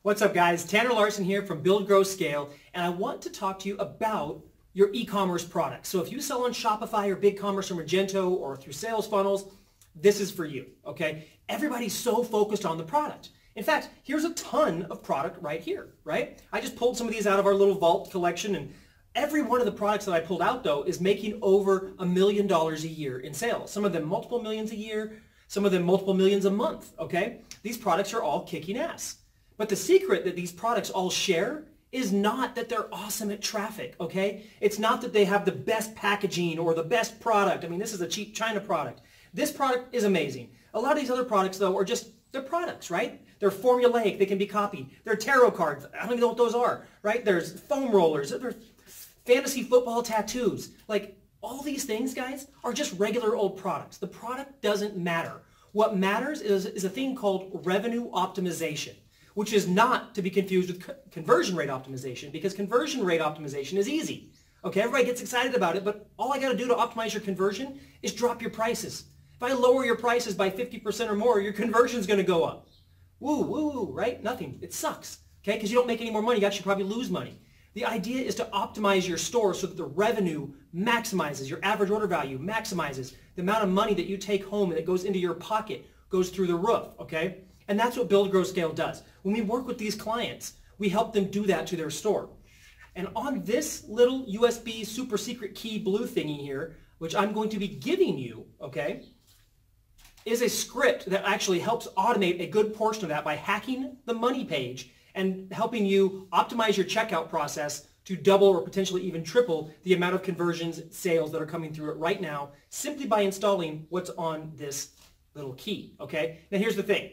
What's up, guys? Tanner Larson here from Build, Grow, Scale, and I want to talk to you about your e-commerce products. So if you sell on Shopify or BigCommerce or Magento or through sales funnels, this is for you, okay? Everybody's so focused on the product. In fact, here's a ton of product right here, right? I just pulled some of these out of our little vault collection, and every one of the products that I pulled out, though, is making over $1 million a year in sales. Some of them multiple millions a year, some of them multiple millions a month, okay? These products are all kicking ass. But the secret that these products all share is not that they're awesome at traffic, okay? It's not that they have the best packaging or the best product. I mean, this is a cheap China product. This product is amazing. A lot of these other products, though, are just, they're products, right? They're formulaic. They can be copied. They're tarot cards. I don't even know what those are, right? There's foam rollers. There's fantasy football tattoos. Like, all these things, guys, are just regular old products. The product doesn't matter. What matters is a thing called revenue optimization, which is not to be confused with conversion rate optimization, because conversion rate optimization is easy. Okay, everybody gets excited about it, but all I got to do to optimize your conversion is drop your prices. If I lower your prices by 50% or more, your conversion is going to go up. Woo, woo, woo, right? Nothing. It sucks, okay, because you don't make any more money. You actually probably lose money. The idea is to optimize your store so that the revenue maximizes, your average order value maximizes, the amount of money that you take home and that goes into your pocket goes through the roof, okay? And that's what Build, Grow, Scale does. When we work with these clients, we help them do that to their store. And on this little USB super secret key blue thingy here, which I'm going to be giving you, okay, is a script that actually helps automate a good portion of that by hacking the money page and helping you optimize your checkout process to double or potentially even triple the amount of conversions, sales that are coming through it right now, simply by installing what's on this little key, okay? Now here's the thing.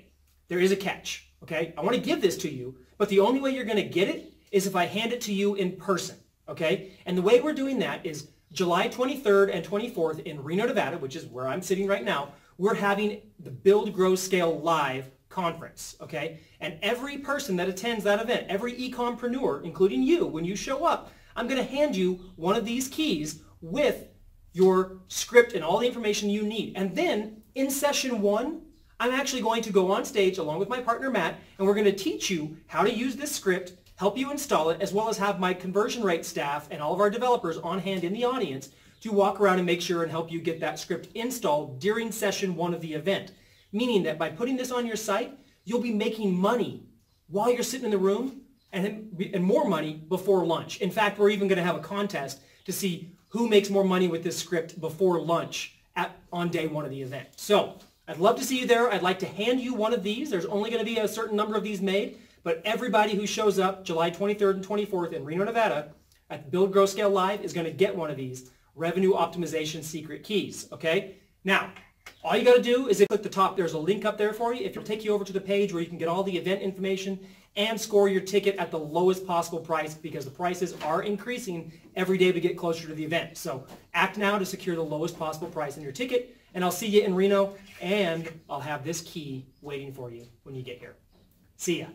There is a catch, okay? I want to give this to you, but the only way you're going to get it is if I hand it to you in person, okay? And the way we're doing that is July 23rd and 24th in Reno, Nevada, which is where I'm sitting right now. We're having the Build, Grow, Scale Live conference, okay? And every person that attends that event, every e-compreneur, including you, when you show up, I'm going to hand you one of these keys with your script and all the information you need. And then in session one, I'm actually going to go on stage along with my partner Matt, and we're going to teach you how to use this script, help you install it, as well as have my conversion rate staff and all of our developers on hand in the audience to walk around and make sure and help you get that script installed during session one of the event. Meaning that by putting this on your site, you'll be making money while you're sitting in the room and more money before lunch. In fact, we're even going to have a contest to see who makes more money with this script before lunch on day one of the event. So I'd love to see you there. I'd like to hand you one of these. There's only going to be a certain number of these made, but everybody who shows up July 23rd and 24th in Reno, Nevada at Build, Grow, Scale Live is going to get one of these revenue optimization secret keys, okay? Now, all you got to do is click the top. There's a link up there for you. It'll take you over to the page where you can get all the event information and score your ticket at the lowest possible price, because the prices are increasing every day we get closer to the event. So act now to secure the lowest possible price on your ticket, and I'll see you in Reno, and I'll have this key waiting for you when you get here. See ya.